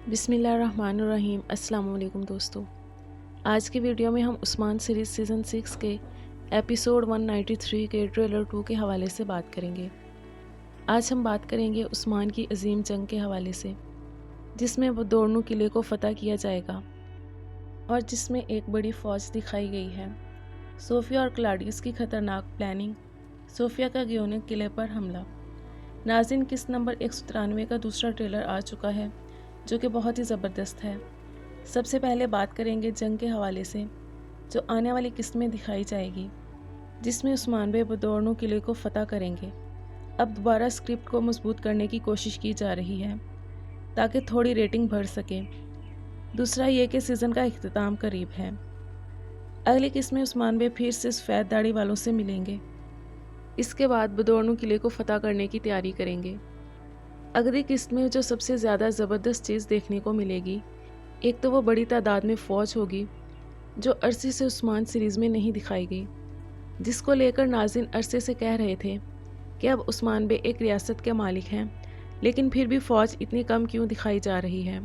بسم اللہ الرحمن الرحیم۔ السلام علیکم دوستو، آج کی ویڈیو میں ہم عثمان سیریز سیزن 6 کے ایپیسوڈ 193 کے ٹریلر 2 کے حوالے سے بات کریں گے۔ آج ہم بات کریں گے عثمان کی عظیم جنگ کے حوالے سے، جس میں وہ دورنو قلعے کو فتح کیا جائے گا اور جس میں ایک بڑی فوج دکھائی گئی ہے۔ صوفیہ اور کلاڈیوس کی خطرناک پلاننگ، صوفیہ کا گیونک قلعے پر حملہ۔ ناظرین، قسط نمبر 193 کا دوسرا ٹریلر آ چکا ہے جو کہ بہت ہی زبردست ہے۔ سب سے پہلے بات کریں گے جنگ کے حوالے سے، جو آنے والی قسط میں دکھائی جائے گی، جس میں عثمان بے بدورنو قلعے کو فتح کریں گے۔ اب دوبارہ اسکرپٹ کو مضبوط کرنے کی کوشش کی جا رہی ہے تاکہ تھوڑی ریٹنگ بڑھ سکے۔ دوسرا یہ کہ سیزن کا اختتام قریب ہے۔ اگلی قسط میں عثمان بے پھر سے سفید داڑھی والوں سے ملیں گے۔ اس کے بعد بدورنو قلعے کو فتح کرنے کی تیاری کریں گے۔ اگلی قسط میں جو سب سے زیادہ زبردست چیز دیکھنے کو ملے گی، ایک تو وہ بڑی تعداد میں فوج ہوگی جو عرصے سے عثمان سیریز میں نہیں دکھائی گئی، جس کو لے کر ناظرین عرصے سے کہہ رہے تھے کہ اب عثمان بے ایک ریاست کے مالک ہیں، لیکن پھر بھی فوج اتنی کم کیوں دکھائی جا رہی ہے۔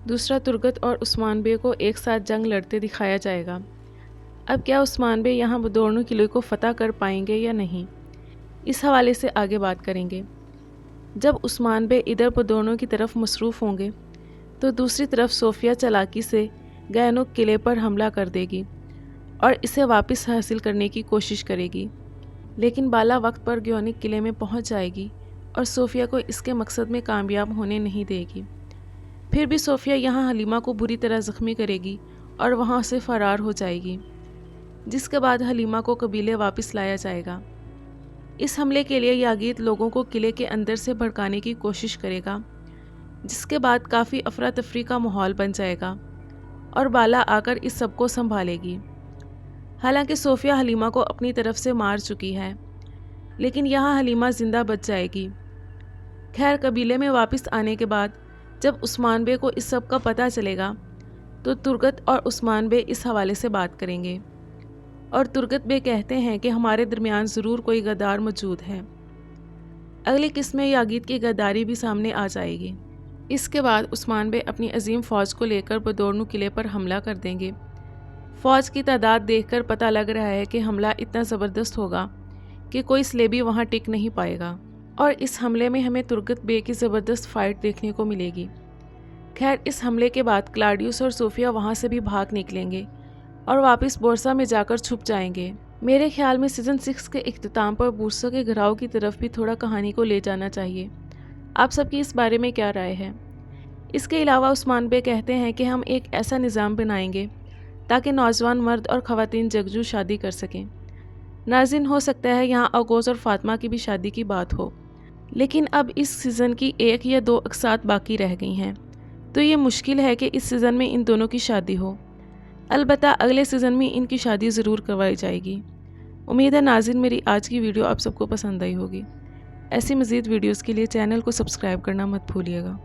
دوسرا، ترگت اور عثمان بے کو ایک ساتھ جنگ لڑتے دکھایا جائے گا۔ اب کیا عثمان بے یہاں بدورنو قلعے کو فتح کر پائیں گے یا نہیں، اس حوالے سے آگے بات کریں گے۔ جب عثمان بے ادھر بدورنو کی طرف مصروف ہوں گے تو دوسری طرف صوفیہ چالاکی سے گیونک قلعے پر حملہ کر دے گی اور اسے واپس حاصل کرنے کی کوشش کرے گی، لیکن بالا وقت پر گیونک قلعے میں پہنچ جائے گی اور صوفیہ کو اس کے مقصد میں کامیاب ہونے نہیں دے گی۔ پھر بھی صوفیہ یہاں حلیمہ کو بری طرح زخمی کرے گی اور وہاں سے فرار ہو جائے گی، جس کے بعد حلیمہ کو قبیلے واپس لایا جائے گا۔ اس حملے کے لیے یاگیت لوگوں کو قلعے کے اندر سے بھڑکانے کی کوشش کرے گا، جس کے بعد کافی افراتفری کا ماحول بن جائے گا اور بالا آ کر اس سب کو سنبھالے گی۔ حالانکہ صوفیہ حلیمہ کو اپنی طرف سے مار چکی ہے، لیکن یہاں حلیمہ زندہ بچ جائے گی۔ خیر، قبیلے میں واپس آنے کے بعد جب عثمان بے کو اس سب کا پتہ چلے گا تو ترگت اور عثمان بے اس حوالے سے بات کریں گے، اور ترگت بے کہتے ہیں کہ ہمارے درمیان ضرور کوئی غدار موجود ہے۔ اگلی قسط میں یاگیت کی غداری بھی سامنے آ جائے گی۔ اس کے بعد عثمان بے اپنی عظیم فوج کو لے کر بدورنو قلعے پر حملہ کر دیں گے۔ فوج کی تعداد دیکھ کر پتہ لگ رہا ہے کہ حملہ اتنا زبردست ہوگا کہ کوئی سلیبی وہاں ٹک نہیں پائے گا، اور اس حملے میں ہمیں ترگت بے کی زبردست فائٹ دیکھنے کو ملے گی۔ خیر، اس حملے کے بعد کلاڈیوس اور صوفیہ وہاں سے بھی بھاگ نکلیں گے اور واپس بورسا میں جا کر چھپ جائیں گے۔ میرے خیال میں سیزن 6 کے اختتام پر بورسا کے گھراؤ کی طرف بھی تھوڑا کہانی کو لے جانا چاہیے۔ آپ سب کی اس بارے میں کیا رائے ہے؟ اس کے علاوہ عثمان بے کہتے ہیں کہ ہم ایک ایسا نظام بنائیں گے تاکہ نوجوان مرد اور خواتین جگجو شادی کر سکیں۔ ناظرین، ہو سکتا ہے یہاں آغوز اور فاطمہ کی بھی شادی کی بات ہو، لیکن اب اس سیزن کی 1 یا 2 اقساط باقی رہ گئی ہیں، تو یہ مشکل ہے کہ اس سیزن میں ان دونوں کی شادی ہو۔ البتہ اگلے سیزن میں ان کی شادی ضرور کروائی جائے گی۔ امید ہے ناظرین میری آج کی ویڈیو آپ سب کو پسند آئی ہوگی۔ ایسی مزید ویڈیوز کے لیے چینل کو سبسکرائب کرنا مت بھولیے گا۔